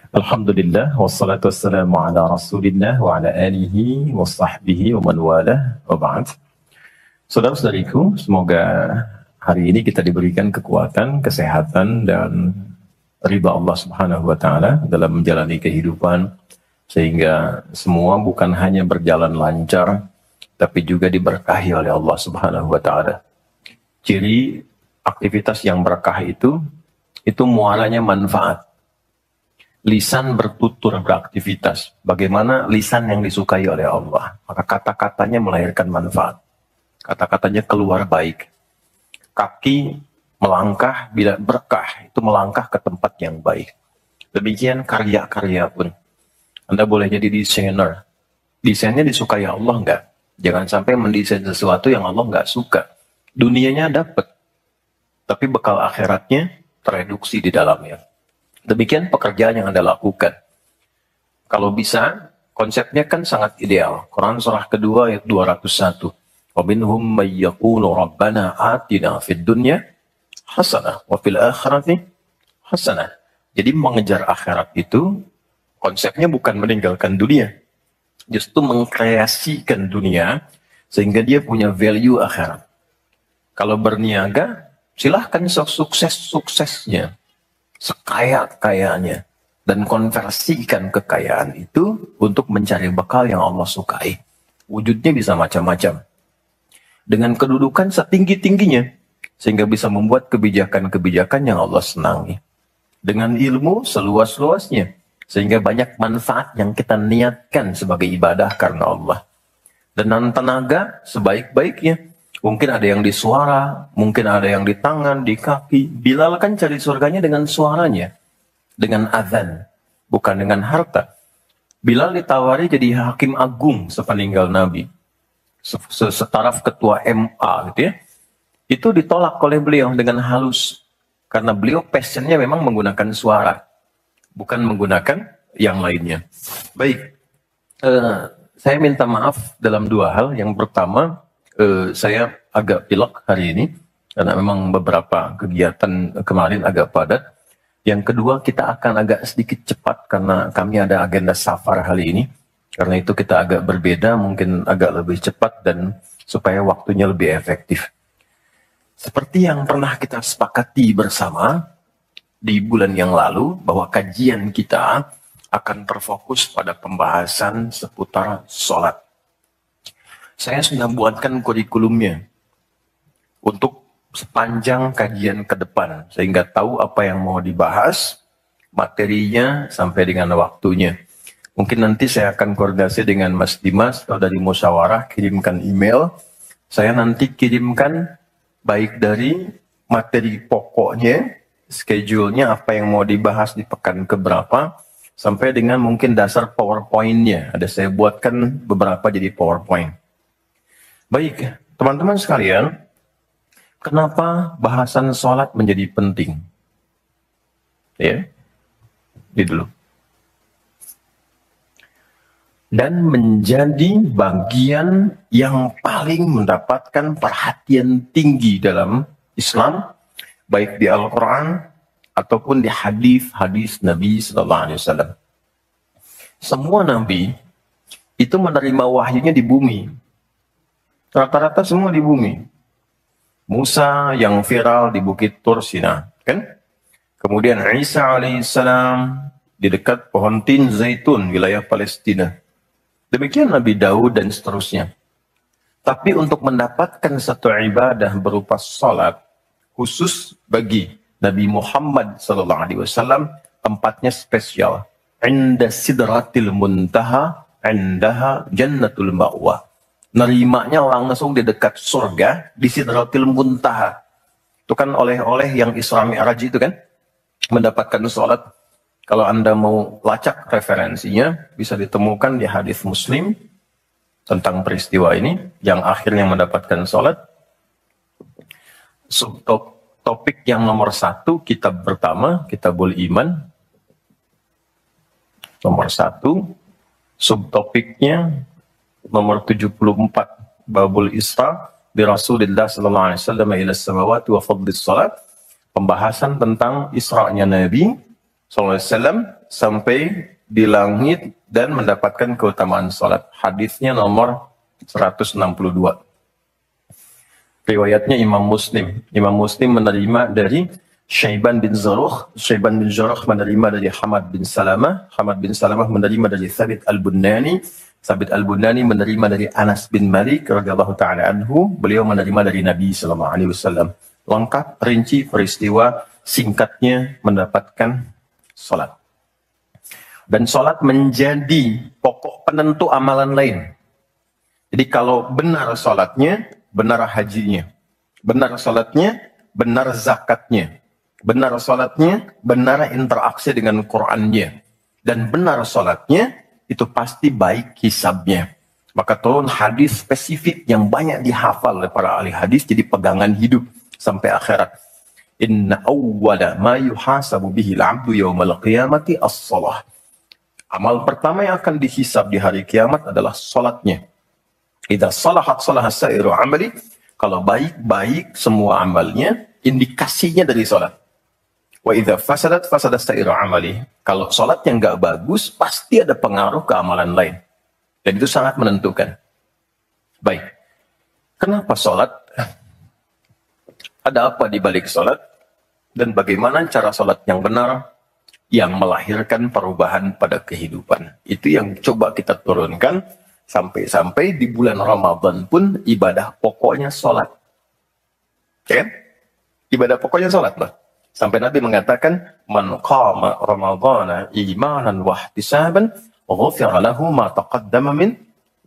Alhamdulillah, wassalatu wassalamu ala rasulillah wa ala alihi wa sahbihi wa man walah wa ba'd. Saudara-saudariku, semoga hari ini kita diberikan kekuatan, kesehatan, dan ridha Allah Subhanahu wa Ta'ala dalam menjalani kehidupan, sehingga semua bukan hanya berjalan lancar, tapi juga diberkahi oleh Allah Subhanahu wa Ta'ala. Ciri aktivitas yang berkah itu muaranya manfaat. Lisan bertutur beraktivitas. Bagaimana lisan yang disukai oleh Allah, maka kata-katanya melahirkan manfaat. Kata-katanya keluar baik. Kaki melangkah bila berkah, itu melangkah ke tempat yang baik. Demikian karya-karya pun. Anda boleh jadi desainer. Desainnya disukai Allah enggak? Jangan sampai mendesain sesuatu yang Allah enggak suka. Dunianya dapat, tapi bekal akhiratnya tereduksi di dalamnya. Demikian pekerjaan yang Anda lakukan. Kalau bisa, konsepnya kan sangat ideal. Quran surah kedua ayat 201. وَمِنْهُمْ مَنْ يَقُولُ رَبَّنَا آتِنَا فِي الدُّنْيَا حَسَنَةً وَفِي الْآخِرَةِ حَسَنَةً. Jadi mengejar akhirat itu, konsepnya bukan meninggalkan dunia. Justru mengkreasikan dunia, sehingga dia punya value akhirat. Kalau berniaga, silahkan sukses-suksesnya. Sekaya-kayanya, dan konversikan kekayaan itu untuk mencari bekal yang Allah sukai. Wujudnya bisa macam-macam. Dengan kedudukan setinggi-tingginya, sehingga bisa membuat kebijakan-kebijakan yang Allah senangi. Dengan ilmu seluas-luasnya, sehingga banyak manfaat yang kita niatkan sebagai ibadah karena Allah. Dengan tenaga sebaik-baiknya. Mungkin ada yang di suara, mungkin ada yang di tangan, di kaki. Bilal kan cari surganya dengan suaranya, dengan azan, bukan dengan harta. Bilal ditawari jadi hakim agung sepeninggal Nabi, setaraf ketua MA gitu ya. Itu ditolak oleh beliau dengan halus, karena beliau passionnya memang menggunakan suara, bukan menggunakan yang lainnya. Baik, saya minta maaf dalam dua hal. Yang pertama, saya agak pilek hari ini karena memang beberapa kegiatan kemarin agak padat. Yang kedua, kita akan agak sedikit cepat karena kami ada agenda safar hari ini. Karena itu kita agak berbeda, mungkin agak lebih cepat dan supaya waktunya lebih efektif. Seperti yang pernah kita sepakati bersama di bulan yang lalu, bahwa kajian kita akan terfokus pada pembahasan seputar sholat. Saya sudah buatkan kurikulumnya untuk sepanjang kajian ke depan, sehingga tahu apa yang mau dibahas, materinya sampai dengan waktunya. Mungkin nanti saya akan koordinasi dengan Mas Dimas atau dari musyawarah, kirimkan email. Saya nanti kirimkan baik dari materi pokoknya, schedule-nya apa yang mau dibahas di pekan keberapa, sampai dengan mungkin dasar PowerPoint-nya. Ada saya buatkan beberapa jadi PowerPoint. Baik, teman-teman sekalian, kenapa bahasan sholat menjadi penting? Ya, ini dulu. Dan menjadi bagian yang paling mendapatkan perhatian tinggi dalam Islam, baik di Al-Quran ataupun di hadis-hadis Nabi SAW. Semua Nabi itu menerima wahyunya di bumi. Rata-rata semua di bumi. Musa yang viral di Bukit Tur Sina, kan? Kemudian Isa alaihissalam di dekat pohon tin zaitun, wilayah Palestina. Demikian Nabi Daud dan seterusnya. Tapi untuk mendapatkan satu ibadah berupa salat khusus bagi Nabi Muhammad SAW, tempatnya spesial. Inda sidratil muntaha, indaha jannatul ma'wa. Nerimanya langsung di dekat surga, di Sidratil Muntaha. Itu kan oleh-oleh yang Isra Mi'raj itu kan, mendapatkan sholat. Kalau Anda mau lacak referensinya, bisa ditemukan di hadis Muslim tentang peristiwa ini, yang akhirnya mendapatkan sholat. Topik yang nomor 1, kitab pertama, Kitabul Iman. Nomor 1, subtopiknya nomor 74, Babul Isra bi Rasulillah sallallahu alaihi wasallam ila samawati wa fadlis salat. Pembahasan tentang Isra-nya Nabi sallallahu alaihi wasallam sampai di langit dan mendapatkan keutamaan salat. Hadisnya nomor 162. Riwayatnya Imam Muslim. Imam Muslim menerima dari Syaiban bin Zarukh. Syaiban bin Zarukh menerima dari Hamad bin Salamah. Hamad bin Salamah menerima dari Thabit al-Bunani. Thabit al-Bunani menerima dari Anas bin Malik radhiyallahu taala anhu. Beliau menerima dari Nabi sallallahu alaihi wasallam. Lengkap, rinci, peristiwa singkatnya mendapatkan salat. Dan salat menjadi pokok penentu amalan lain. Jadi kalau benar salatnya, benar hajinya. Benar salatnya, benar zakatnya. Benar salatnya, benar interaksi dengan Qur'annya. Dan benar salatnya, itu pasti baik hisabnya. Maka turun hadis spesifik yang banyak dihafal oleh para ahli hadis, jadi pegangan hidup sampai akhirat. Inna awwala ma yuhasabu bihi al-'abdu yawmal qiyamati as-salah. Amal pertama yang akan dihisab di hari kiamat adalah salatnya. Idza salahat salaha sa'iru amali. Kalau baik-baik semua amalnya, indikasinya dari salat. Wa idza fasadat fasadat sa'iru amali. Kalau salatnya enggak bagus, pasti ada pengaruh ke amalan lain. Dan itu sangat menentukan. Baik. Kenapa salat? Ada apa di balik salat? Dan bagaimana cara salat yang benar yang melahirkan perubahan pada kehidupan? Itu yang coba kita turunkan. Sampai-sampai di bulan Ramadan pun ibadah pokoknya sholat. Ya kan? Ibadah pokoknya sholat lah. Sampai Nabi mengatakan, Man qama Ramadana imanan wahtisaban, ghufira lahu ma taqaddama min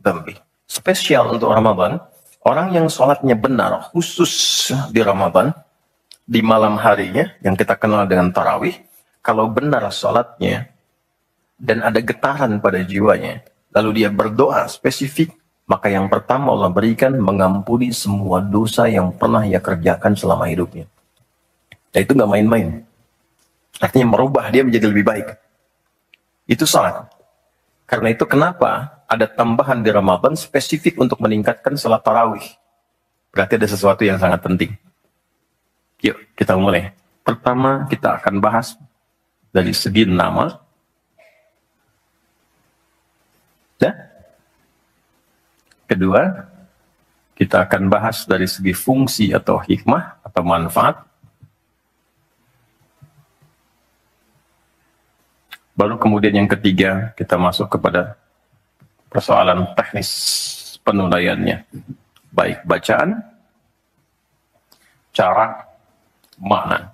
dhanbi. Spesial untuk Ramadan, orang yang sholatnya benar, khusus di Ramadan, di malam harinya, yang kita kenal dengan tarawih, kalau benar sholatnya, dan ada getaran pada jiwanya, lalu dia berdoa spesifik, maka yang pertama Allah berikan mengampuni semua dosa yang pernah ia kerjakan selama hidupnya. Dan itu nggak main-main. Artinya merubah dia menjadi lebih baik. Itu salat. Karena itu kenapa ada tambahan di Ramadan spesifik untuk meningkatkan salat tarawih. Berarti ada sesuatu yang sangat penting. Yuk kita mulai. Pertama kita akan bahas dari segi nama. Ya. Kedua, kita akan bahas dari segi fungsi atau hikmah atau manfaat. Baru kemudian yang ketiga, kita masuk kepada persoalan teknis penunaiannya. Baik bacaan, cara, makna.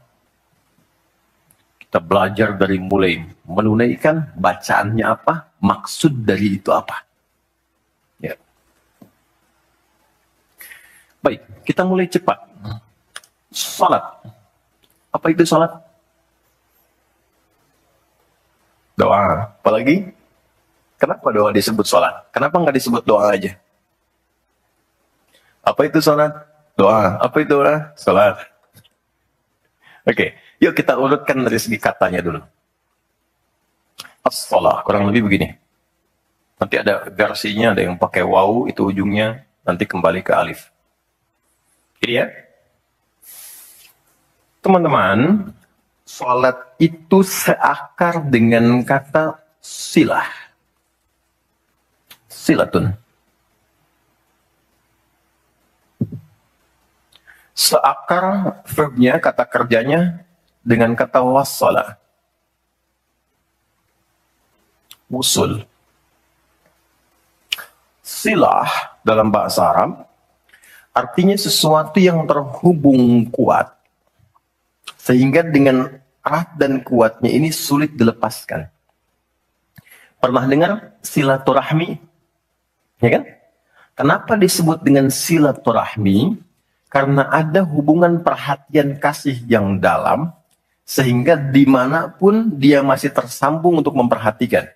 Kita belajar dari mulai menunaikan, bacaannya apa, maksud dari itu apa. Ya. Baik, kita mulai cepat. Salat. Apa itu salat? Doa. Apalagi? Kenapa doa disebut salat? Kenapa nggak disebut doa aja? Apa itu salat? Doa. Apa itu doa? Salat. Oke, yuk kita urutkan dari segi katanya dulu. As-salah, kurang lebih begini. Nanti ada versinya, ada yang pakai waw, itu ujungnya nanti kembali ke alif. Ini ya. Teman-teman, salat itu seakar dengan kata silah. Silatun. Seakar verbnya, kata kerjanya dengan kata wassala. Wusul. Silah dalam bahasa Arab artinya sesuatu yang terhubung kuat sehingga dengan erat dan kuatnya ini sulit dilepaskan. Pernah dengar silaturahmi? Ya kan? Kenapa disebut dengan silaturahmi? Karena ada hubungan perhatian kasih yang dalam, sehingga dimanapun dia masih tersambung untuk memperhatikan.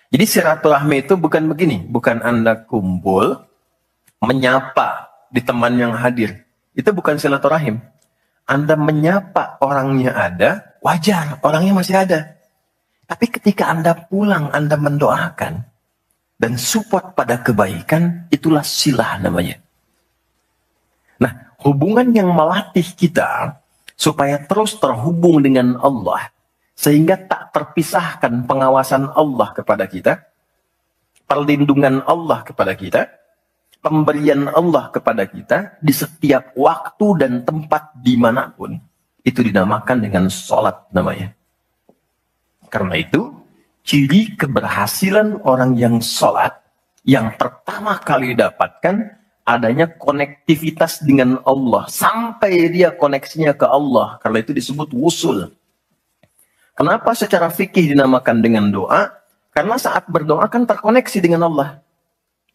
Jadi silaturahmi itu bukan begini, bukan Anda kumpul, menyapa di teman yang hadir. Itu bukan silaturahim. Anda menyapa orangnya ada, wajar, orangnya masih ada. Tapi ketika Anda pulang, Anda mendoakan, dan support pada kebaikan, itulah silah namanya. Nah, hubungan yang melatih kita supaya terus terhubung dengan Allah Sehingga tak terpisahkan pengawasan Allah kepada kita, perlindungan Allah kepada kita, pemberian Allah kepada kita di setiap waktu dan tempat dimanapun. Itu dinamakan dengan sholat namanya. Karena itu, ciri keberhasilan orang yang sholat, yang pertama kali dapatkan adanya konektivitas dengan Allah. Sampai dia koneksinya ke Allah. Karena itu disebut wusul. Kenapa secara fikih dinamakan dengan doa? Karena saat berdoa kan terkoneksi dengan Allah.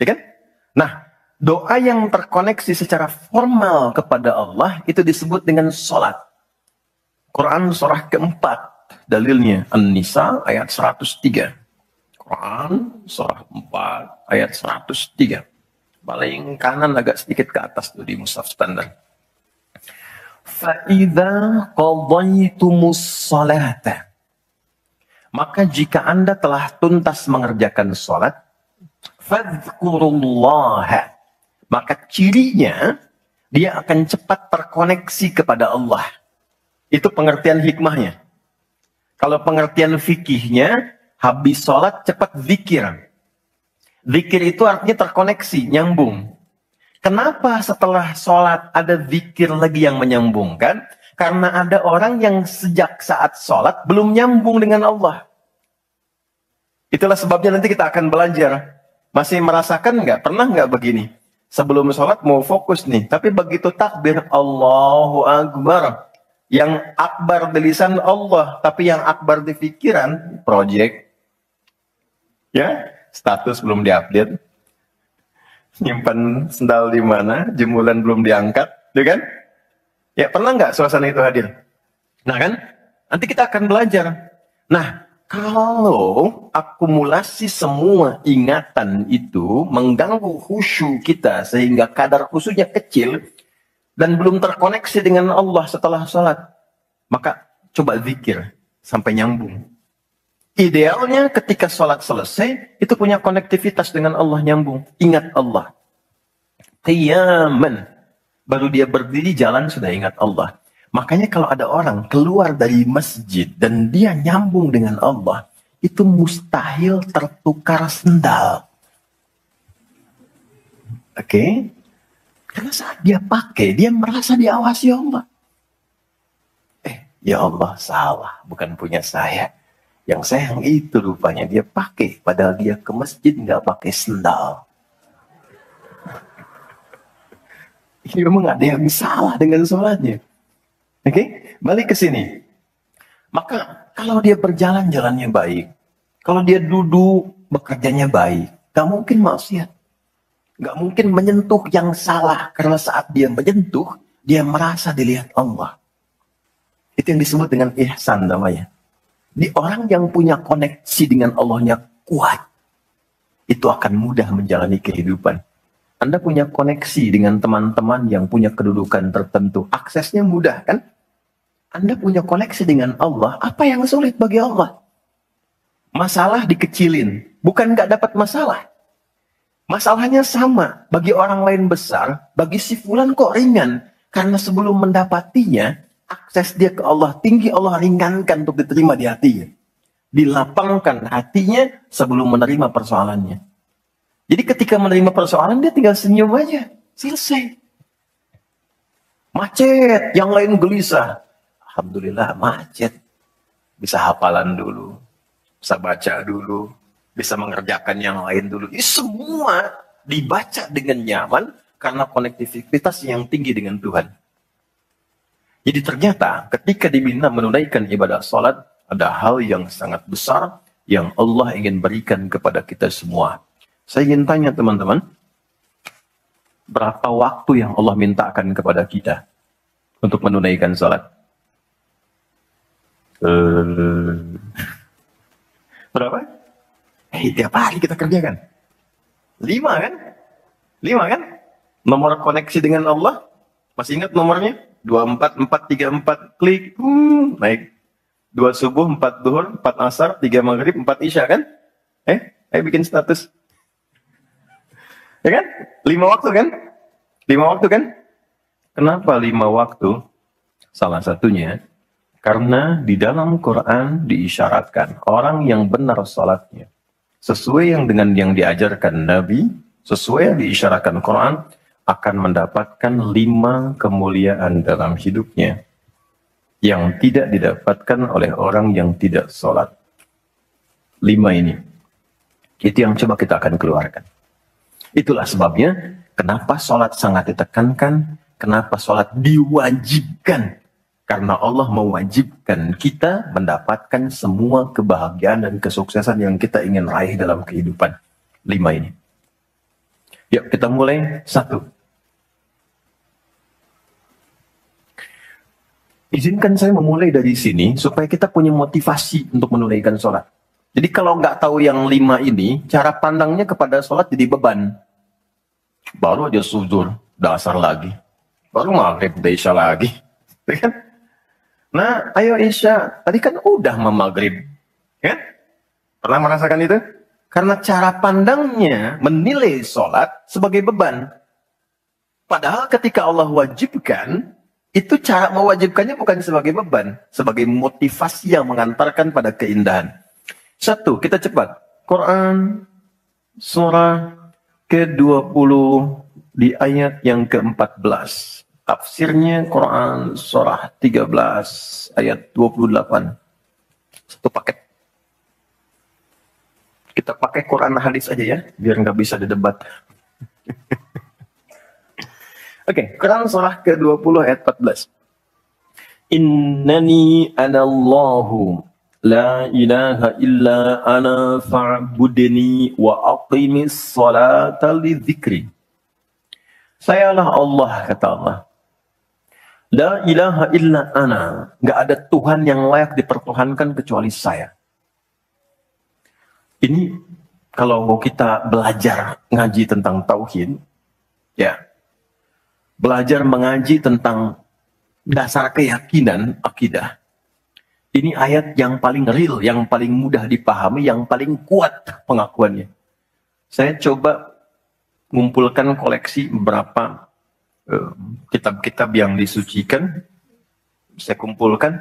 Ya kan? Nah, doa yang terkoneksi secara formal kepada Allah itu disebut dengan sholat. Quran surah keempat. Dalilnya An-Nisa ayat 103. Quran surah 4 ayat 103. Paling kanan agak sedikit ke atas tuh di mushaf standar. Fa'idha qadaytumus salata. Maka jika Anda telah tuntas mengerjakan sholat, fadhkurullaha. Maka cirinya, dia akan cepat terkoneksi kepada Allah. Itu pengertian hikmahnya. Kalau pengertian fikihnya, habis sholat cepat zikir. Zikir itu artinya terkoneksi, nyambung. Kenapa setelah sholat ada zikir lagi yang menyambungkan? Karena ada orang yang sejak saat sholat belum nyambung dengan Allah. Itulah sebabnya nanti kita akan belajar. Masih merasakan nggak? Pernah nggak begini? Sebelum sholat mau fokus nih. Tapi begitu takbir, Allahu Akbar. Yang akbar di lisan Allah. Tapi yang akbar di pikiran, project. Ya, status belum diupdate. Nyimpan sendal di mana, jemuran belum diangkat, ya kan? Ya, pernah nggak suasana itu hadir? Nah kan, nanti kita akan belajar. Nah, kalau akumulasi semua ingatan itu mengganggu khusyuk kita sehingga kadar khusyuknya kecil dan belum terkoneksi dengan Allah setelah sholat, maka coba zikir sampai nyambung. Idealnya ketika sholat selesai, itu punya konektivitas dengan Allah nyambung. Ingat Allah. Qiyaman. Baru dia berdiri jalan sudah ingat Allah. Makanya kalau ada orang keluar dari masjid dan dia nyambung dengan Allah, itu mustahil tertukar sendal. Oke? Karena saat dia pakai, dia merasa diawasi Allah. Ya Allah, salah. Bukan punya saya. Yang sayang itu rupanya dia pakai, padahal dia ke masjid nggak pakai sendal. Ini memang ada yang salah dengan sholatnya. Oke, balik ke sini. Maka kalau dia berjalan jalannya baik, kalau dia duduk bekerjanya baik, nggak mungkin maksiat, nggak mungkin menyentuh yang salah karena saat dia menyentuh dia merasa dilihat Allah. Itu yang disebut dengan ihsan namanya. Di orang yang punya koneksi dengan Allahnya kuat, itu akan mudah menjalani kehidupan. Anda punya koneksi dengan teman-teman yang punya kedudukan tertentu. Aksesnya mudah kan? Anda punya koneksi dengan Allah. Apa yang sulit bagi Allah? Masalah dikecilin. Bukan nggak dapat masalah. Masalahnya sama. Bagi orang lain besar, bagi si fulan kok ringan. Karena sebelum mendapatinya, akses dia ke Allah tinggi, Allah ringankan untuk diterima di hatinya. Dilapangkan hatinya sebelum menerima persoalannya. Jadi ketika menerima persoalan, dia tinggal senyum aja. Selesai. Macet, yang lain gelisah. Alhamdulillah macet. Bisa hafalan dulu. Bisa baca dulu. Bisa mengerjakan yang lain dulu. Ini semua dibaca dengan nyaman karena konektivitas yang tinggi dengan Tuhan. Jadi ternyata ketika diminta menunaikan ibadah salat, ada hal yang sangat besar yang Allah ingin berikan kepada kita semua. Saya ingin tanya teman-teman, berapa waktu yang Allah mintakan kepada kita untuk menunaikan salat? Berapa? Tiap hari kita kerjakan. 5 kan? 5 kan? Nomor koneksi dengan Allah, masih ingat nomornya? 24434 klik, naik. 2 subuh, 4 duhur, 4 asar, 3 maghrib, 4 isya kan? Ayo bikin status. Ya kan? 5 waktu kan? 5 waktu kan? Kenapa 5 waktu? Salah satunya, Karena di dalam Quran diisyaratkan orang yang benar salatnya sesuai dengan yang diajarkan Nabi, sesuai yang diisyaratkan Quran, akan mendapatkan 5 kemuliaan dalam hidupnya yang tidak didapatkan oleh orang yang tidak sholat. 5 ini. Itu yang coba kita akan keluarkan. Itulah sebabnya kenapa sholat sangat ditekankan, kenapa sholat diwajibkan. Karena Allah mewajibkan kita mendapatkan semua kebahagiaan dan kesuksesan yang kita ingin raih dalam kehidupan. 5 ini. Yuk kita mulai. 1. Izinkan saya memulai dari sini supaya kita punya motivasi untuk menunaikan sholat. Jadi kalau nggak tahu yang 5 ini, cara pandangnya kepada sholat jadi beban. Baru aja sujud, dasar lagi. Baru maghrib, udah isya lagi. Kan? Nah, ayo isya. Tadi kan udah mau maghrib. Ya? Pernah merasakan itu? Karena cara pandangnya menilai sholat sebagai beban. Padahal ketika Allah wajibkan, itu cara mewajibkannya bukan sebagai beban. Sebagai motivasi yang mengantarkan pada keindahan. 1, kita cepat. Quran surah ke-20 di ayat yang ke-14. Tafsirnya Quran surah 13 ayat 28. 1 paket. Kita pakai Quran hadis aja ya, biar nggak bisa didebat. Oke, Quran surah ke-20 ayat 14. Innani anallahu la ilaha illa ana fa'budni wa aqimis salata lidzikri. Sayalah Allah, kata Allah. La ilaha illa ana. Nggak ada Tuhan yang layak dipertuhankan kecuali saya. Ini kalau kita belajar ngaji tentang tauhid, ya, belajar mengaji tentang dasar keyakinan akidah. Ini ayat yang paling real, yang paling mudah dipahami, yang paling kuat pengakuannya. Saya coba mengumpulkan koleksi beberapa kitab-kitab yang disucikan, saya kumpulkan,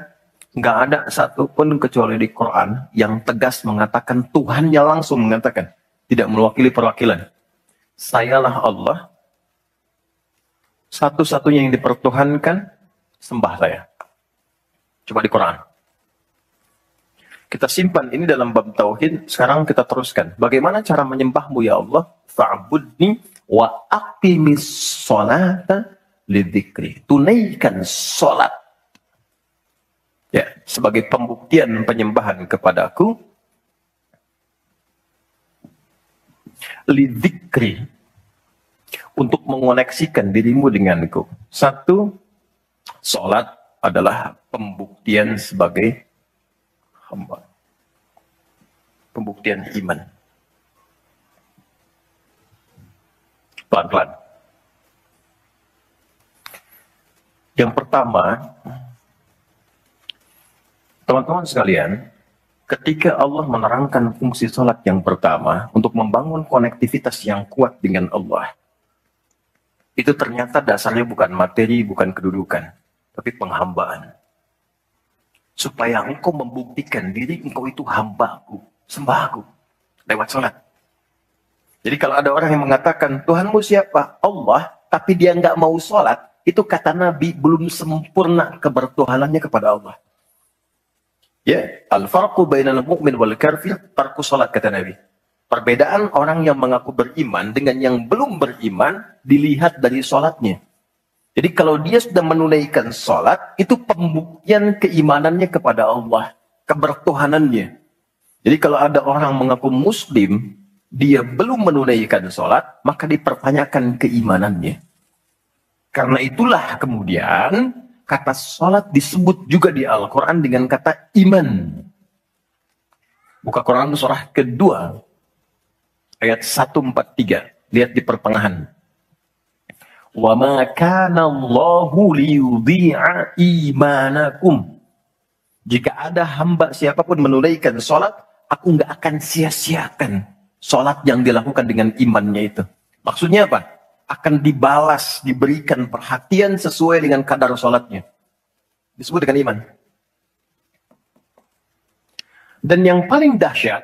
nggak ada satupun kecuali di Quran yang tegas mengatakan, Tuhannya langsung mengatakan, tidak mewakili perwakilan. Sayalah Allah, satu-satunya yang dipertuhankan, sembah saya. Coba di Quran. Kita simpan ini dalam bab tauhid, sekarang kita teruskan. Bagaimana cara menyembahmu ya Allah? Fa'budni wa aqimis sholata lidzikri. Tunaikan sholat. Ya, sebagai pembuktian penyembahan kepadaku. Lidzikri. Untuk mengoneksikan dirimu denganku. 1, sholat adalah pembuktian sebagai hamba. Pembuktian iman. Pelan-pelan. Yang pertama, teman-teman sekalian, ketika Allah menerangkan fungsi sholat yang pertama untuk membangun konektivitas yang kuat dengan Allah, itu ternyata dasarnya bukan materi, bukan kedudukan, tapi penghambaan. Supaya engkau membuktikan diri engkau itu hambaku, sembahku, lewat sholat. Jadi kalau ada orang yang mengatakan, Tuhanmu siapa? Allah, tapi dia nggak mau sholat, itu kata Nabi belum sempurna kebertuhanannya kepada Allah. Ya, al-farqu bainal mu'min wal kafir tarku sholat, kata Nabi. Perbedaan orang yang mengaku beriman dengan yang belum beriman dilihat dari sholatnya. Jadi kalau dia sudah menunaikan sholat, itu pembuktian keimanannya kepada Allah, kebertuhanannya. Jadi kalau ada orang mengaku muslim, dia belum menunaikan sholat, maka dipertanyakan keimanannya. Karena itulah kemudian kata sholat disebut juga di Al-Quran dengan kata iman. Buka Quran surah kedua, ayat 143. Lihat di pertengahan. Wa ma kana Allahu liyudhi'a imanakum. Jika ada hamba siapapun menunaikan sholat, aku nggak akan sia-siakan sholat yang dilakukan dengan imannya itu. Maksudnya apa? Akan dibalas, diberikan perhatian sesuai dengan kadar sholatnya. Disebut dengan iman. Dan yang paling dahsyat,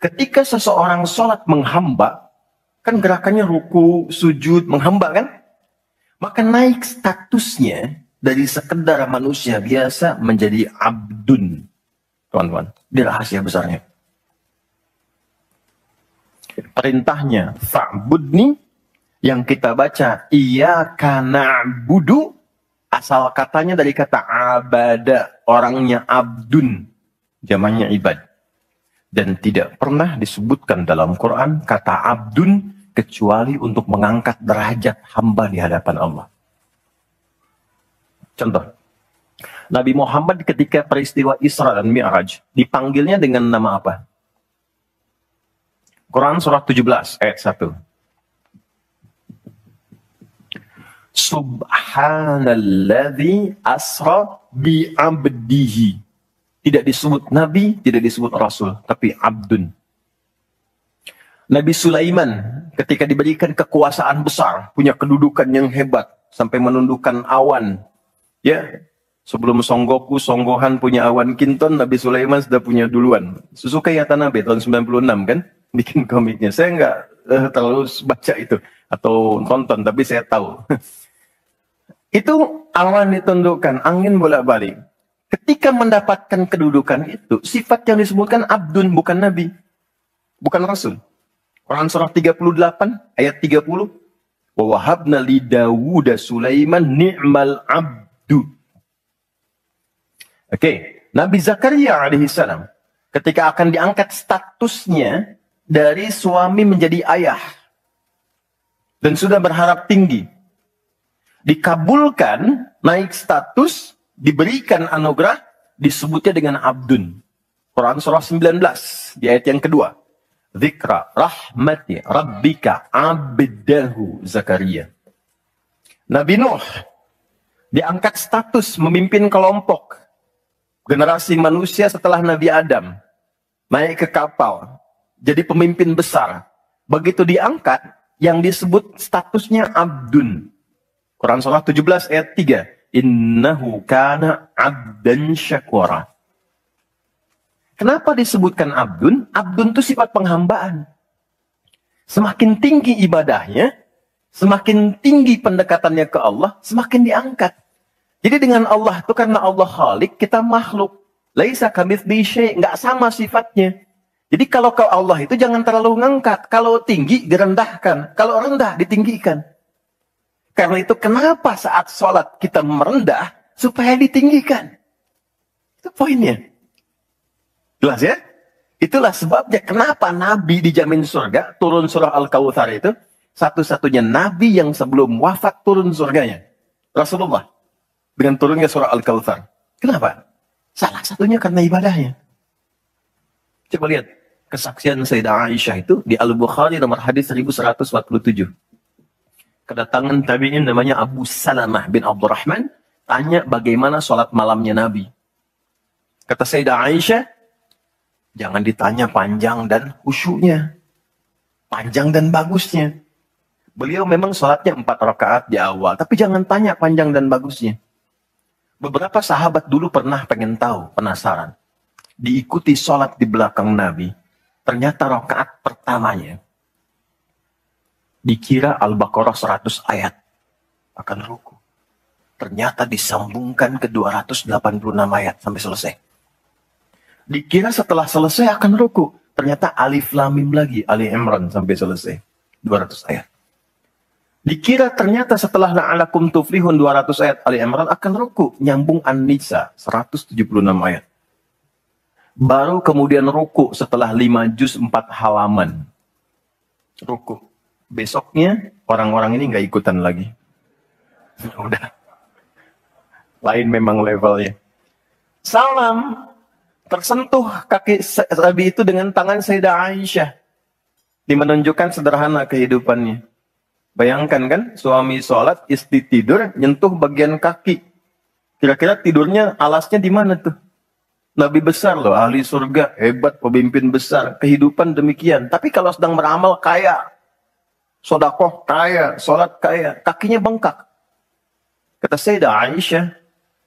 ketika seseorang sholat menghamba, kan gerakannya ruku, sujud, menghamba kan? Maka naik statusnya dari sekedar manusia biasa menjadi abdun. Teman-teman, ini rahasia besarnya. Perintahnya, fa'budni, yang kita baca, iyyaka na'budu, asal katanya dari kata abada, orangnya abdun, jamannya ibad. Dan tidak pernah disebutkan dalam Quran kata abdun kecuali untuk mengangkat derajat hamba di hadapan Allah. Contoh, Nabi Muhammad ketika peristiwa Isra dan Mi'raj dipanggilnya dengan nama apa? Quran surah 17 ayat 1. Subhanalladzi asra bi'abdihi. Tidak disebut Nabi, tidak disebut Rasul, tapi Abdun. Nabi Sulaiman ketika diberikan kekuasaan besar, punya kedudukan yang hebat, sampai menundukkan awan. Ya, sebelum Songgoku, Songgohan punya awan Kinton, Nabi Sulaiman sudah punya duluan. Suzuki Yatanabe tahun 96 kan, bikin komiknya. Saya nggak terlalu baca itu, atau tonton, tapi saya tahu. Itu awan ditundukkan, angin bolak-balik. Ketika mendapatkan kedudukan itu, sifat yang disebutkan abdun, bukan nabi, bukan rasul. Quran surah 38 ayat 30. Wa wahabna li Dawuda Sulaiman ni'mal abdu. Oke, Nabi Zakaria alaihissalam ketika akan diangkat statusnya dari suami menjadi ayah dan sudah berharap tinggi, dikabulkan, naik status, diberikan anugerah, disebutnya dengan abdun. Quran surah 19 di ayat yang kedua. Dzikra rahmati rabbika abdahu Zakaria. Nabi Nuh diangkat status memimpin kelompok generasi manusia setelah Nabi Adam. Naik ke kapal, jadi pemimpin besar. Begitu diangkat, yang disebut statusnya abdun. Quran surah 17 ayat 3. Innahu kana abdan syakura. Kenapa disebutkan abdun? Abdun itu sifat penghambaan. Semakin tinggi ibadahnya, semakin tinggi pendekatannya ke Allah, semakin diangkat. Jadi dengan Allah itu karena Allah Khalik, kita makhluk. Laisa kamitslihi syai', enggak sama sifatnya. Jadi kalau ke Allah itu jangan terlalu ngangkat. Kalau tinggi direndahkan, kalau rendah ditinggikan. Karena itu kenapa saat sholat kita merendah supaya ditinggikan. Itu poinnya. Jelas ya? Itulah sebabnya kenapa Nabi dijamin surga, turun surah Al-Kautsar itu, satu-satunya Nabi yang sebelum wafat turun surganya. Rasulullah. Dengan turunnya surah Al-Kautsar. Kenapa? Salah satunya karena ibadahnya. Coba lihat. Kesaksian Sayyidah Aisyah itu di Al-Bukhari nomor hadis 1147. Kedatangan tabi'in namanya Abu Salamah bin Abdurrahman, tanya bagaimana sholat malamnya Nabi. Kata Sayyidah Aisyah, jangan ditanya panjang dan khusyuknya, panjang dan bagusnya. Beliau memang sholatnya 4 rakaat di awal, tapi jangan tanya panjang dan bagusnya. Beberapa sahabat dulu pernah pengen tahu, penasaran. Diikuti sholat di belakang Nabi, ternyata rakaat pertamanya dikira Al-Baqarah 100 ayat akan ruku. Ternyata disambungkan ke 286 ayat sampai selesai. Dikira setelah selesai akan ruku. Ternyata Alif Lam Mim lagi, Ali Imran sampai selesai. 200 ayat. Dikira ternyata setelah La'alakum Tuflihun 200 ayat Ali Imran akan ruku. Nyambung An-Nisa 176 ayat. Baru kemudian ruku setelah 5 juz 4 halaman. Ruku. Besoknya orang-orang ini nggak ikutan lagi. Udah. Lain memang levelnya. Salam. Tersentuh kaki Nabi itu dengan tangan Sayyidah Aisyah. Menunjukkan sederhana kehidupannya. Bayangkan kan, suami sholat, istri tidur, nyentuh bagian kaki. Kira-kira tidurnya alasnya di mana tuh? Nabi besar loh, ahli surga, hebat, pemimpin besar. Kehidupan demikian. Tapi kalau sedang beramal kaya. Sodakoh kaya, sholat kaya, kakinya bengkak. Kata Sayyidah Aisyah,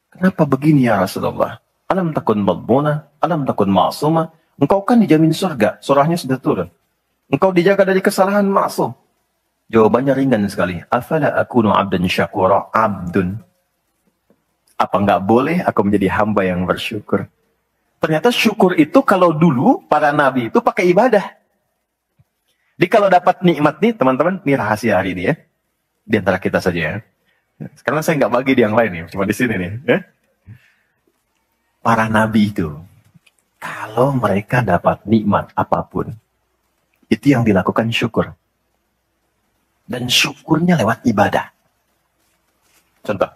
kenapa begini ya Rasulullah? Alam takun madmuna, alam takun ma'suma. Engkau kan dijamin surga, surahnya sudah turun. Engkau dijaga dari kesalahan maksum. Jawabannya ringan sekali. Afala akunu abdan syakura, abdun. Apa nggak boleh aku menjadi hamba yang bersyukur? Ternyata syukur itu kalau dulu para nabi itu pakai ibadah. Jadi kalau dapat nikmat nih teman-teman, ini rahasia hari ini ya. Di antara kita saja ya. Karena saya nggak bagi di yang lain nih, cuma di sini nih. Ya. Para nabi itu, kalau mereka dapat nikmat apapun, itu yang dilakukan syukur. Dan syukurnya lewat ibadah. Contoh,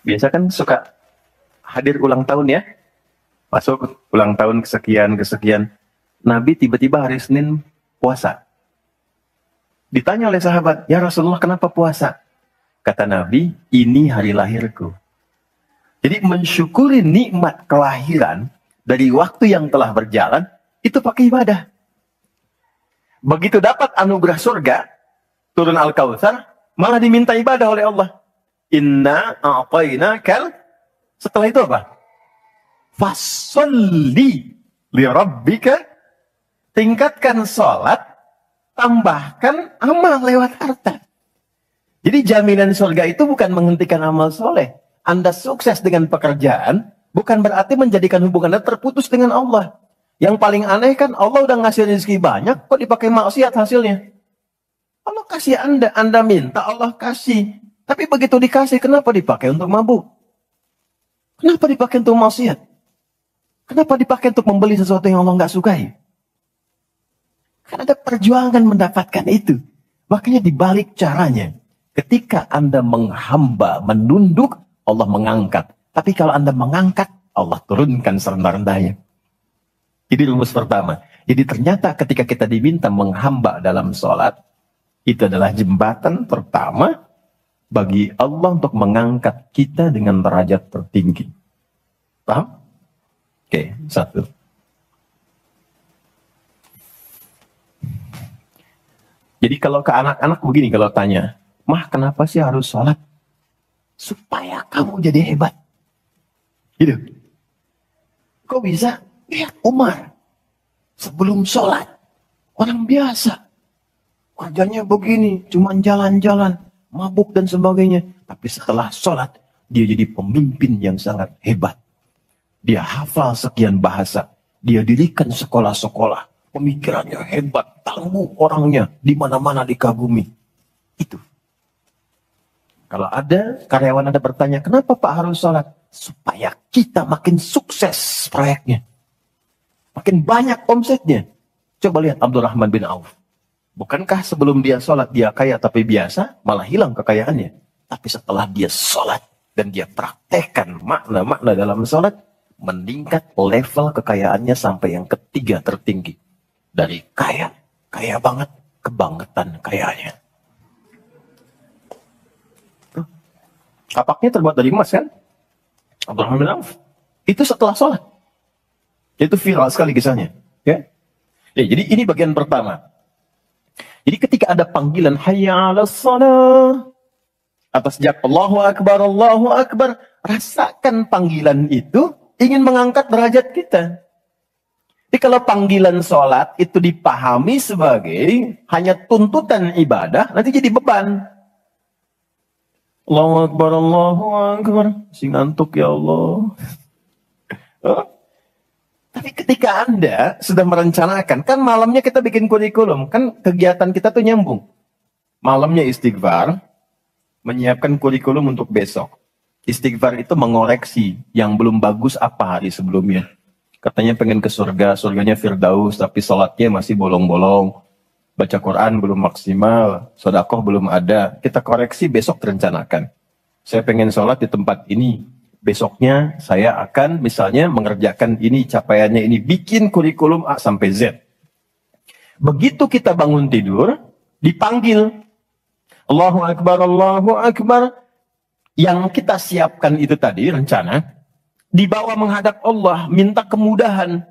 biasa kan suka hadir ulang tahun ya. Masuk ulang tahun kesekian. Nabi tiba-tiba hari Senin puasa. Ditanya oleh sahabat, ya Rasulullah kenapa puasa? Kata Nabi, ini hari lahirku. Jadi mensyukuri nikmat kelahiran dari waktu yang telah berjalan, itu pakai ibadah. Begitu dapat anugerah surga, turun Al-Kautsar, malah diminta ibadah oleh Allah. Inna a'tainakal. Setelah itu apa? Fasolli li rabbika. Tingkatkan sholat, tambahkan amal lewat harta. Jadi jaminan surga itu bukan menghentikan amal soleh. Anda sukses dengan pekerjaan, bukan berarti menjadikan hubungan Anda terputus dengan Allah. Yang paling aneh kan Allah udah ngasih rezeki banyak, kok dipakai maksiat hasilnya? Allah kasih Anda minta, Allah kasih. Tapi begitu dikasih, kenapa dipakai untuk mabuk? Kenapa dipakai untuk maksiat? Kenapa dipakai untuk membeli sesuatu yang Allah nggak sukai? Karena ada perjuangan mendapatkan itu. Makanya dibalik caranya. Ketika Anda menghamba, menunduk, Allah mengangkat. Tapi kalau Anda mengangkat, Allah turunkan serendah-rendahnya. Ini rumus pertama. Jadi ternyata ketika kita diminta menghamba dalam sholat, itu adalah jembatan pertama bagi Allah untuk mengangkat kita dengan derajat tertinggi. Paham? Oke, satu. Jadi kalau ke anak-anak begini kalau tanya, Mah kenapa sih harus sholat? Supaya kamu jadi hebat. Gitu. Kok bisa? Lihat Umar. Sebelum sholat. Orang biasa. Kerjanya begini, cuma jalan-jalan, mabuk dan sebagainya. Tapi setelah sholat, dia jadi pemimpin yang sangat hebat. Dia hafal sekian bahasa. Dia dirikan sekolah-sekolah. Pemikirannya hebat, tangguh orangnya, di mana-mana dikagumi. Itu. Kalau ada karyawan Anda bertanya, kenapa Pak harus sholat? Supaya kita makin sukses proyeknya. Makin banyak omsetnya. Coba lihat Abdurrahman bin Auf. Bukankah sebelum dia sholat dia kaya tapi biasa, malah hilang kekayaannya. Tapi setelah dia sholat dan dia praktekkan makna-makna dalam sholat, meningkat level kekayaannya sampai yang ketiga tertinggi. Dari kaya banget, kebangetan kayanya. Kapaknya terbuat dari emas kan? Abdurrahman bin Auf. Itu setelah sholat. Itu viral sekali kisahnya. Ya? Jadi ini bagian pertama. Jadi ketika ada panggilan hayya 'alas shalah, atas sejak Allahu Akbar, rasakan panggilan itu ingin mengangkat derajat kita. Jadi kalau panggilan sholat itu dipahami sebagai hanya tuntutan ibadah, nanti jadi beban. Allahu Akbar, masih ngantuk ya Allah. Tapi ketika Anda sudah merencanakan, kan malamnya kita bikin kurikulum, kan kegiatan kita tuh nyambung. Malamnya istighfar, menyiapkan kurikulum untuk besok. Istighfar itu mengoreksi yang belum bagus apa hari sebelumnya. Katanya pengen ke surga, surganya Firdaus, tapi sholatnya masih bolong-bolong. Baca Quran belum maksimal, sedekah belum ada. Kita koreksi besok terencanakan. Saya pengen sholat di tempat ini. Besoknya saya akan misalnya mengerjakan ini, capaiannya ini. Bikin kurikulum A sampai Z. Begitu kita bangun tidur, dipanggil. Allahu Akbar, Allahu Akbar. Yang kita siapkan itu tadi, rencana. Dibawa menghadap Allah, minta kemudahan.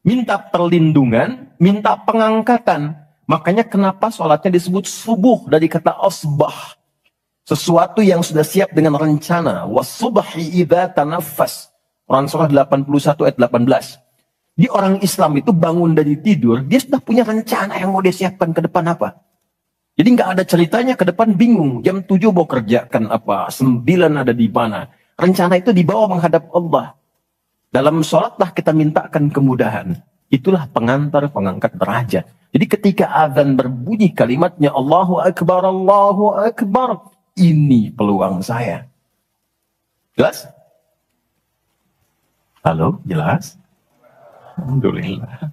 Minta perlindungan, minta pengangkatan. Makanya kenapa sholatnya disebut subuh dari kata asbah. Sesuatu yang sudah siap dengan rencana. Wasubhi idza tanaffas. Quran surah 81 ayat 18. Di orang Islam itu bangun dari tidur, dia sudah punya rencana yang mau dia siapkan ke depan apa. Jadi nggak ada ceritanya ke depan bingung. Jam 7 mau kerjakan apa, 9 ada di mana. Rencana itu dibawa menghadap Allah. Dalam sholatlah kita mintakan kemudahan. Itulah pengantar pengangkat derajat. Jadi ketika azan berbunyi kalimatnya Allahu Akbar, Allahu Akbar. Ini peluang saya. Jelas? Halo, jelas? Alhamdulillah.